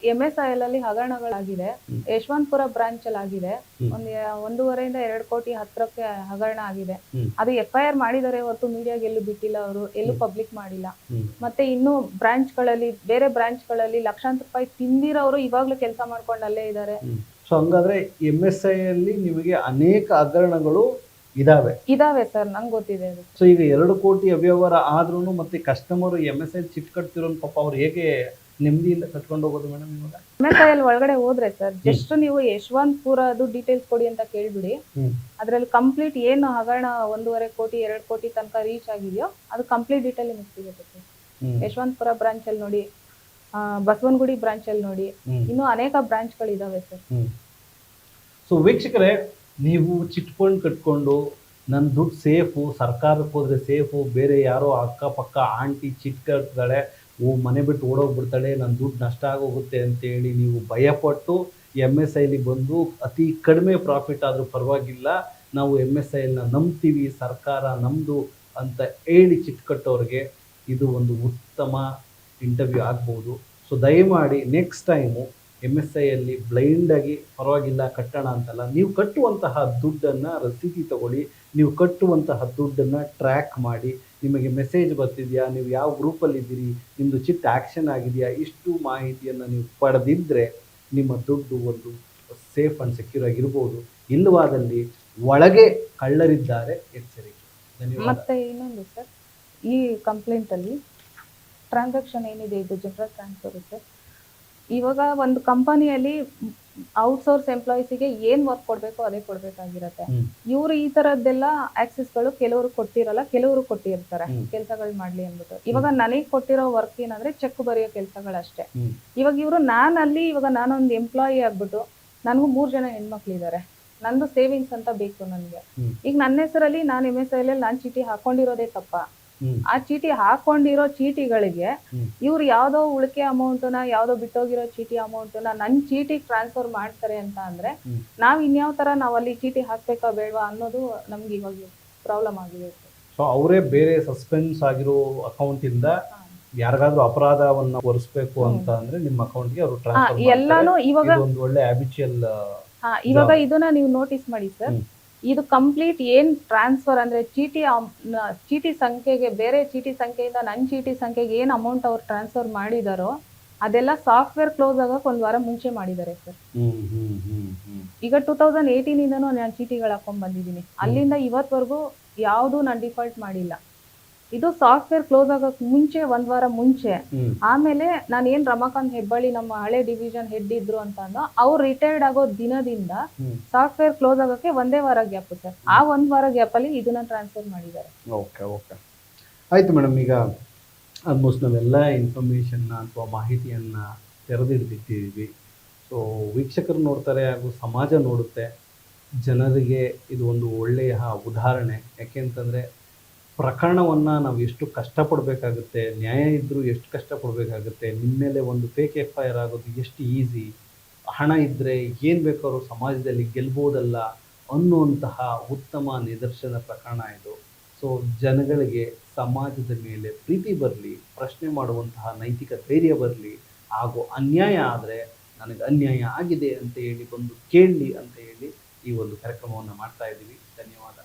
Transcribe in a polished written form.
MSIL ಅಲ್ಲಿ ಹಗರಣಗಳಾಗಿದೆ. Yeshwanthpur branch ಅಲ್ಲಿ ಆಗಿದೆ. ಒಂದು 1.5 ಇಂದ 2 ಕೋಟಿ ಹತ್ರಕ್ಕೆ ಹಗರಣ ಆಗಿದೆ. ಅದು FIR ಮಾಡಿದರೆ ಹೊರತು ಮೀಡಿಯಾಗೆ ಎಲ್ಲೂ ಬಿಟ್ಟಿಲ್ಲ, ಅವರು ಎಲ್ಲೂ ಪಬ್ಲಿಕ್ ಮಾಡಿಲ್ಲ. ಮತ್ತೆ ಇನ್ನು ಬ್ರಾಂಚ್ಗಳಲ್ಲಿ ಬೇರೆ ಬ್ರಾಂಚ್ಗಳಲ್ಲಿ ಲಕ್ಷಾಂತರ ರೂಪಾಯಿ ತಿಂದಿರೋರು ಇವಾಗ್ಲೂ ಕೆಲಸ ಮಾಡ್ಕೊಂಡು ಅಲ್ಲೇ ಇದ್ದಾರೆ. ಸೊ ಹಂಗಾದ್ರೆ MSI ಅಲ್ಲಿ ನಿಮಗೆ ಅನೇಕ ಹಗರಣಗಳು ಇದಾವೆ ಸರ್, ನಂಗೆ ಗೊತ್ತಿದೆ ಅದು. ಸೊ ಈಗ 2 ಕೋಟಿ ಅವ್ಯವಹಾರ ಆದ್ರೂ ಮತ್ತೆ ಕಸ್ಟಮರ್ MSI ಚಿಟ್ ಕಟ್ತಿರೋ ಪಾಪ ಅವ್ರು ಹೇಗೆ ನೆಮ್ಮದಿಯಿಂದ ಕಟ್ಕೊಂಡು ಹೋಗೋದು ಮೇಡಮ್? ಇವಾಗ MSIL ಒಳಗಡೆ ಹೋದ್ರೆ ಸರ್, ಜಸ್ಟ್ ನೀವು ಯಶವಂತಪುರದು ಡೀಟೇಲ್ಸ್ ಕೊಡಿ ಅಂತ ಕೇಳ್ಬಿಡಿ. ಅದ್ರಲ್ಲಿ ಕಂಪ್ಲೀಟ್ ಏನು ಹಗರಣ 1.5 ಕೋಟಿ 2 ಕೋಟಿ ತನಕ ರೀಚ್ ಆಗಿದೆಯೋ ಅದು ಕಂಪ್ಲೀಟ್ ಡೀಟೇಲ್ ನಿಮಗೆ ಸಿಗುತ್ತೆ ಸರ್. ಯಶವಂತಪುರ ಬ್ರಾಂಚ್ ಅಲ್ಲಿ ನೋಡಿ, ಬಸವನಗುಡಿ ಬ್ರಾಂಚ್ ಅಲ್ಲಿ ನೋಡಿ, ಇನ್ನು ಅನೇಕ ಬ್ರಾಂಚ್ ಗಳು ಇದಾವೆ ಸರ್. ಸೊ ವೀಕ್ಷಕರೇ, ನೀವು ಚಿಟ್ ಫಂಡ್ ಕಟ್ಕೊಂಡು ನನ್ನ ದುಡ್ಡು ಸೇಫು, ಸರ್ಕಾರಕ್ಕೆ ಹೋದ್ರೆ ಸೇಫು, ಬೇರೆ ಯಾರೋ ಅಕ್ಕಪಕ್ಕ ಆಂಟಿ ಚಿಟ್ ಕಟ್ತಾಳೆ, ಮನೆ ಬಿಟ್ಟು ಓಡೋಗ್ಬಿಡ್ತಾಳೆ, ನನ್ನ ದುಡ್ಡು ನಷ್ಟ ಆಗೋಗುತ್ತೆ ಅಂತೇಳಿ ನೀವು ಭಯಪಟ್ಟು MSIಲಿ ಬಂದು ಅತಿ ಕಡಿಮೆ ಪ್ರಾಫಿಟ್ ಆದರೂ ಪರವಾಗಿಲ್ಲ, ನಾವು MSIನ ನಂಬ್ತೀವಿ, ಸರ್ಕಾರ ನಮ್ಮದು ಅಂತ ಹೇಳಿ ಚಿಟ್ ಕಟ್ಟೋರಿಗೆ ಇದು ಒಂದು ಉತ್ತಮ ಇಂಟರ್ವ್ಯೂ ಆಗ್ಬೋದು. ಸೊ ದಯಮಾಡಿ ನೆಕ್ಸ್ಟ್ ಟೈಮು MSIಯಲ್ಲಿ ಬ್ಲೈಂಡಾಗಿ ಪರವಾಗಿಲ್ಲ ಕಟ್ಟೋಣ ಅಂತಲ್ಲ, ನೀವು ಕಟ್ಟುವಂತಹ ದುಡ್ಡನ್ನು ರಸೀದಿ ತಗೊಳ್ಳಿ, ನೀವು ಕಟ್ಟುವಂತಹ ದುಡ್ಡನ್ನು ಟ್ರ್ಯಾಕ್ ಮಾಡಿ, ನಿಮಗೆ ಮೆಸೇಜ್ ಬರ್ತಿದೆಯಾ, ನೀವು ಯಾವ ಗ್ರೂಪಲ್ಲಿದ್ದೀರಿ, ನಿಮ್ಮದು ಚಿಟ್ ಆ್ಯಕ್ಷನ್ ಆಗಿದೆಯಾ, ಇಷ್ಟು ಮಾಹಿತಿಯನ್ನು ನೀವು ಪಡೆದಿದ್ದರೆ ನಿಮ್ಮ ದುಡ್ಡು ಒಂದು ಸೇಫ್ ಆ್ಯಂಡ್ ಸೆಕ್ಯೂರ್ ಆಗಿರ್ಬೋದು. ಇಲ್ಲವಾದಲ್ಲಿ ಒಳಗೆ ಕಳ್ಳರಿದ್ದಾರೆ, ಎಚ್ಚರಿಕೆ. ಧನ್ಯವಾದ. ಮತ್ತೆ ಇನ್ನೊಂದು ಸರ್, ಈ ಕಂಪ್ಲೇಂಟಲ್ಲಿ ಟ್ರಾನ್ಸಾಕ್ಷನ್ ಏನಿದೆ ಇದು ಜನರಲ್ ಟ್ರಾನ್ಸ್ಫರ್ ಸರ್. ಇವಾಗ ಒಂದು ಕಂಪನಿಯಲ್ಲಿ ಔಟ್ಸೋರ್ಸ್ ಎಂಪ್ಲಾಯೀಸಿಗೆ ಏನ್ ವರ್ಕ್ ಕೊಡ್ಬೇಕು ಅದೇ ಕೊಡ್ಬೇಕಾಗಿರತ್ತೆ. ಇವ್ರು ಈ ತರದ್ದೆಲ್ಲ ಆಕ್ಸೆಸ್ಗಳು ಕೆಲವರು ಕೊಟ್ಟಿರಲ್ಲ, ಕೆಲವರು ಕೊಟ್ಟಿರ್ತಾರೆ ಕೆಲಸಗಳು ಮಾಡ್ಲಿ ಅಂದ್ಬಿಟ್ಟು. ಇವಾಗ ನನಗೆ ಕೊಟ್ಟಿರೋ ವರ್ಕ್ ಏನಂದ್ರೆ ಚೆಕ್ ಬರೆಯೋ ಕೆಲಸಗಳಷ್ಟೇ. ಇವಾಗ ಇವರು ಇವಾಗ ನಾನೊಂದು ಎಂಪ್ಲಾಯಿ ಆಗ್ಬಿಟ್ಟು ನನಗೂ 3 ಜನ ಹೆಣ್ಮಕ್ಳಿದ್ದಾರೆ, ನಂದು ಸೇವಿಂಗ್ಸ್ ಅಂತ ಬೇಕು ನನ್ಗೆ. ಈಗ ನನ್ನ ಹೆಸರಲ್ಲಿ ನಾನು MSIL ನಾನು ಚೀಟಿ ಹಾಕೊಂಡಿರೋದೇ ತಪ್ಪ. ಆ ಚೀಟಿ ಹಾಕೊಂಡಿರೋ ಚೀಟಿಗಳಿಗೆ ಇವ್ರು ಯಾವ್ದೋ ಉಳಿಕೆ ಅಮೌಂಟ್ನ, ಯಾವ್ದೋ ಬಿಟ್ಟೋಗಿರೋ ಚೀಟಿ ಅಮೌಂಟ್ನ ನನ್ನ ಚೀಟಿಗೆ ಟ್ರಾನ್ಸ್ಫರ್ ಮಾಡ್ತಾರೆ ಅಂತ ಅಂದ್ರೆ ನಾವ್ ಇನ್ಯಾವ ತರ ನಾವ್ ಅಲ್ಲಿ ಚೀಟಿ ಹಾಕ್ಬೇಕಾ ಬೇಡವಾ ಅನ್ನೋದು ನಮ್ಗೆ ಇವಾಗ ಪ್ರಾಬ್ಲಮ್ ಆಗಿದೆ. ಸೊ ಅವರೇ ಬೇರೆ ಸಸ್ಪೆನ್ಸ್ ಆಗಿರೋ ಅಕೌಂಟ್ ಇಂದ ಯಾರಿಗಾದ್ರೂ ಅಪರಾಧವನ್ನ ಹೊರಿಸಬೇಕು ಅಂತ ಅಂದ್ರೆ ನಿಮ್ಮ ಅಕೌಂಟ್ಗೆ ಅವರು ಟ್ರಾನ್ಸ್ಫರ್ ಎಲ್ಲಾನು ಇವಾಗ ಒಂದು ಒಳ್ಳೆ ಹ್ಯಾಬಿಚುಯಲ್. ಇವಾಗ ಇದನ್ನ ನೀವು ನೋಟಿಸ್ ಮಾಡಿ ಸರ್, ಇದು ಕಂಪ್ಲೀಟ್ ಏನ್ ಟ್ರಾನ್ಸ್ಫರ್ ಅಂದ್ರೆ ಚೀಟಿ ಸಂಖ್ಯೆಗೆ, ಬೇರೆ ಚೀಟಿ ಸಂಖ್ಯೆಯಿಂದ ನನ್ನ ಚೀಟಿ ಸಂಖ್ಯೆಗೆ ಏನ್ ಅಮೌಂಟ್ ಅವ್ರು ಟ್ರಾನ್ಸ್ಫರ್ ಮಾಡಿದಾರೋ ಅದೆಲ್ಲ ಸಾಫ್ಟ್ವೇರ್ ಕ್ಲೋಸ್ ಆಗಕ್ಕೆ 1 ವಾರ ಮುಂಚೆ ಮಾಡಿದ್ದಾರೆ ಸರ್. ಈಗ 2018 ಇಂದನೂ ನಾನು ಚೀಟಿಗಳು ಹಾಕೊಂಡ್ ಬಂದಿದ್ದೀನಿ, ಅಲ್ಲಿಂದ ಇವತ್ವರೆಗೂ ಯಾವ್ದು ನಾನು ಡಿಫಾಲ್ಟ್ ಮಾಡಿಲ್ಲ. ಇದು ಸಾಫ್ಟ್ವೇರ್ ಕ್ಲೋಸ್ ಆಗಕ್ ಮುಂಚೆ 1 ವಾರ ಮುಂಚೆ. ಆಮೇಲೆ ನಾನು ಏನ್ ರಮಾಕಾಂತ್ ಹೆಬ್ಬಳ್ಳಿ ನಮ್ಮ ಹಳೆ ಡಿವಿಷನ್ ಹೆಡ್ ಇದ್ರು ಅಂತ ಅವ್ರು ರಿಟೈರ್ಡ್ ಆಗೋ ದಿನದಿಂದ ಸಾಫ್ಟ್ವೇರ್ ಕ್ಲೋಸ್ ಆಗಕ್ಕೆ 1 ವಾರ ಗ್ಯಾಪ್ ಸರ್. ಆ 1 ವಾರ ಗ್ಯಾಪ್ ಅಲ್ಲಿ ಇದನ್ನ ಟ್ರಾನ್ಸ್ಫರ್ ಮಾಡಿದ್ದಾರೆ. ಓಕೆ ಆಯ್ತು ಮೇಡಮ್. ಈಗ ಆಲ್ಮೋಸ್ಟ್ ನಾವೆಲ್ಲ ಇನ್ಫಾರ್ಮೇಶನ್ನ ಅಥವಾ ಮಾಹಿತಿಯನ್ನ ತೆರೆದಿಡ್ತಿದ್ದೀವಿ. ಸೊ ವೀಕ್ಷಕರು ನೋಡ್ತಾರೆ ಹಾಗೂ ಸಮಾಜ ನೋಡುತ್ತೆ, ಜನರಿಗೆ ಇದು ಒಂದು ಒಳ್ಳೆಯ ಉದಾಹರಣೆ. ಯಾಕೆಂತಂದ್ರೆ ಪ್ರಕರಣವನ್ನು ನಾವು ಎಷ್ಟು ಕಷ್ಟಪಡಬೇಕಾಗುತ್ತೆ, ನ್ಯಾಯ ಇದ್ದರೂ ಎಷ್ಟು ಕಷ್ಟಪಡಬೇಕಾಗುತ್ತೆ, ನಿಮ್ಮ ಮೇಲೆ ಒಂದು ಫೇಕ್ FIR ಆಗೋದು ಎಷ್ಟು ಈಸಿ, ಹಣ ಇದ್ದರೆ ಏನು ಬೇಕಾದ್ರೂ ಸಮಾಜದಲ್ಲಿ ಗೆಲ್ಬೋದಲ್ಲ ಅನ್ನುವಂತಹ ಉತ್ತಮ ನಿದರ್ಶನ ಪ್ರಕರಣ ಇದು. ಸೊ ಜನಗಳಿಗೆ ಸಮಾಜದ ಮೇಲೆ ಪ್ರೀತಿ ಬರಲಿ, ಪ್ರಶ್ನೆ ಮಾಡುವಂತಹ ನೈತಿಕ ಧೈರ್ಯ ಬರಲಿ, ಹಾಗೂ ಅನ್ಯಾಯ ಆದರೆ ನನಗೆ ಅನ್ಯಾಯ ಆಗಿದೆ ಅಂತ ಹೇಳಿ ಬಂದು ಕೇಳಲಿ ಅಂತ ಹೇಳಿ ಈ ಒಂದು ಕಾರ್ಯಕ್ರಮವನ್ನು ಮಾಡ್ತಾ ಇದ್ದೀವಿ. ಧನ್ಯವಾದ.